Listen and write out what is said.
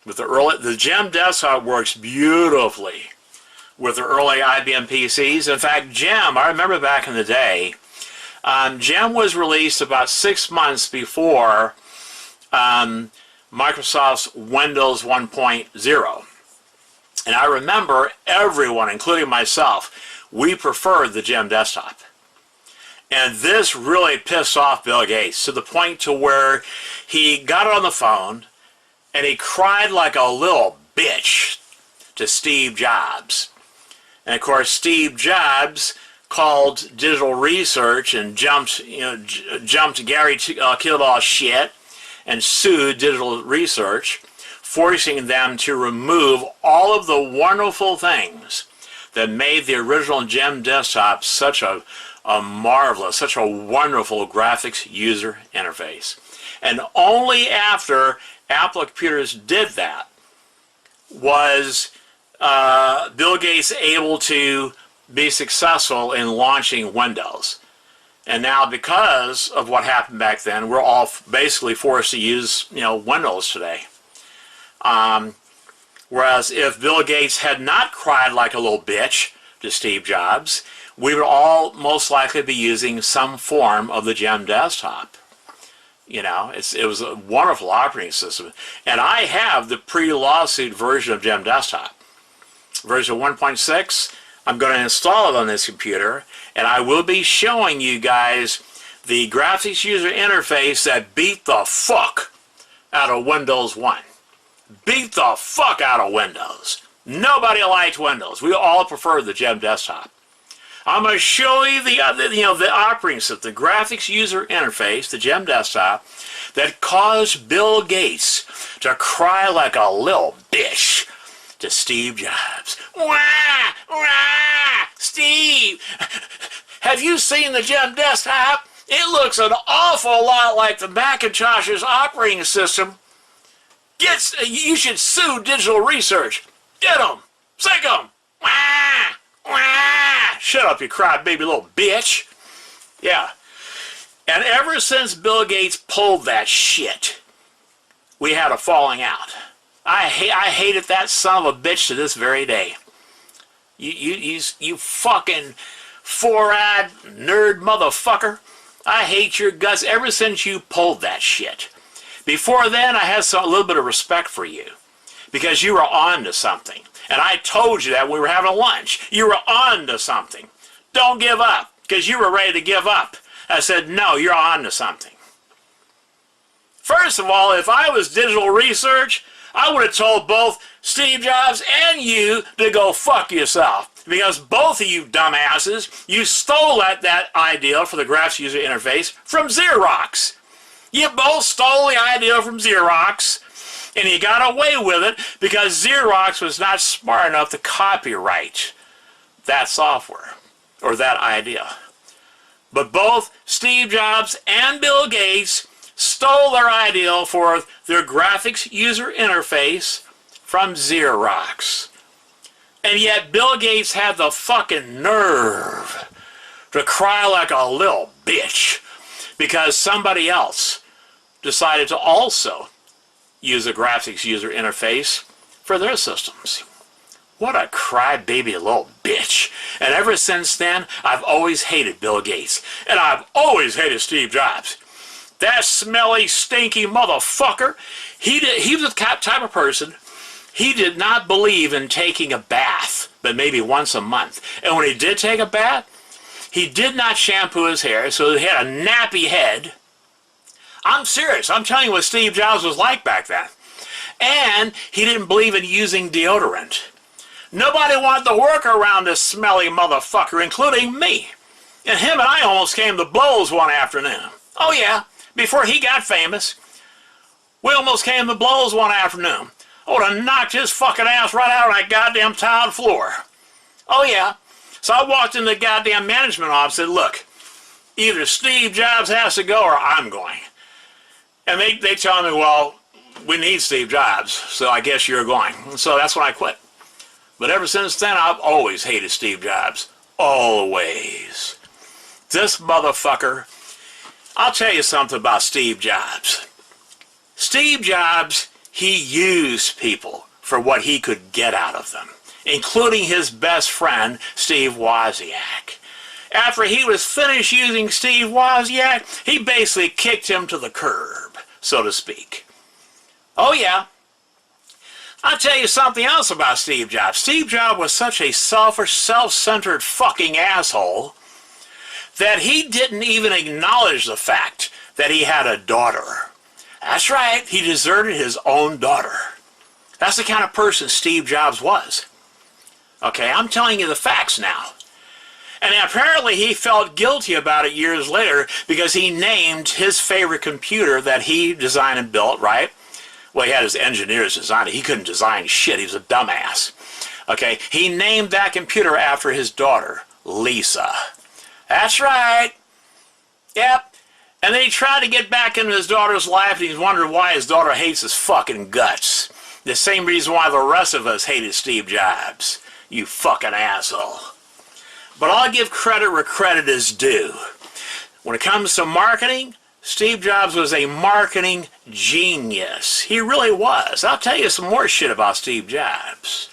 With the GEM desktop works beautifully with the early IBM PCs. In fact, GEM, I remember back in the day, GEM was released about 6 months before Microsoft's Windows 1.0. And I remember everyone, including myself, we preferred the GEM desktop. And this really pissed off Bill Gates to the point to where he got on the phone and he cried like a little bitch to Steve Jobs. And of course, Steve Jobs called digital research and jumped Gary Kildall shit and sued digital research, forcing them to remove all of the wonderful things that made the original GEM desktop such a marvelous, such a wonderful graphics user interface. And only after Apple computers did that was Bill Gates able to be successful in launching Windows. And now, because of what happened back then, we're all basically forced to use, Windows today. Whereas if Bill Gates had not cried like a little bitch to Steve Jobs, we would all most likely be using some form of the GEM desktop. It was a wonderful operating system. And I have the pre-lawsuit version of GEM desktop. Version 1.6, I'm going to install it on this computer, and I will be showing you guys the graphics user interface that beat the fuck out of Windows 1. Beat the fuck out of Windows. Nobody liked Windows. We all preferred the GEM desktop. I'm going to show you the operating system, the graphics user interface, the GEM desktop, that caused Bill Gates to cry like a little bitch to Steve Jobs. Wah! Wah! Steve! Have you seen the GEM desktop? It looks an awful lot like the Macintosh's operating system. You should sue digital research. Get them! Sick them! Wah! Wah! Shut up, you crybaby little bitch. Yeah. And ever since Bill Gates pulled that shit, we had a falling out. I hated that son of a bitch to this very day. You fucking four-eyed nerd motherfucker. I hate your guts ever since you pulled that shit. Before then, I had a little bit of respect for you because you were on to something. And I told you that when we were having lunch. You were on to something. Don't give up, because you were ready to give up. I said, no, you're on to something. First of all, if I was digital research, I would have told both Steve Jobs and you to go fuck yourself. Because both of you dumbasses, you stole that idea for the graphics user interface from Xerox. You both stole the idea from Xerox. And he got away with it because Xerox was not smart enough to copyright that software or that idea. But both Steve Jobs and Bill Gates stole their idea for their graphics user interface from Xerox. And yet Bill Gates had the fucking nerve to cry like a little bitch because somebody else decided to also use a graphics user interface for their systems. What a crybaby little bitch. And ever since then, I've always hated Bill Gates. And I've always hated Steve Jobs. That smelly, stinky motherfucker, he was the type of person, he did not believe in taking a bath, but maybe once a month. And when he did take a bath, he did not shampoo his hair, so he had a nappy head. I'm serious. I'm telling you what Steve Jobs was like back then. And he didn't believe in using deodorant. Nobody wanted to work around this smelly motherfucker, including me. And him and I almost came to blows one afternoon. Oh yeah, before he got famous, we almost came to blows one afternoon. I would have knocked his fucking ass right out on that goddamn tiled floor. Oh yeah. So I walked in the goddamn management office and said, look, either Steve Jobs has to go or I'm going. And they tell me, well, we need Steve Jobs, so I guess you're going. So that's when I quit. But ever since then, I've always hated Steve Jobs. Always. This motherfucker, I'll tell you something about Steve Jobs. Steve Jobs, he used people for what he could get out of them, including his best friend, Steve Wozniak. After he was finished using Steve Wozniak, he basically kicked him to the curb, so to speak. Oh yeah. I'll tell you something else about Steve Jobs. Steve Jobs was such a selfish, self-centered fucking asshole that he didn't even acknowledge the fact that he had a daughter. That's right, he deserted his own daughter. That's the kind of person Steve Jobs was. Okay, I'm telling you the facts now. And apparently he felt guilty about it years later because he named his favorite computer that he designed and built, right? Well, he had his engineers design it. He couldn't design shit. He was a dumbass. Okay, he named that computer after his daughter, Lisa. That's right. Yep. And then he tried to get back into his daughter's life, and he's wondering why his daughter hates his fucking guts. The same reason why the rest of us hated Steve Jobs. You fucking asshole. But I'll give credit where credit is due. When it comes to marketing, Steve Jobs was a marketing genius. He really was. I'll tell you some more shit about Steve Jobs.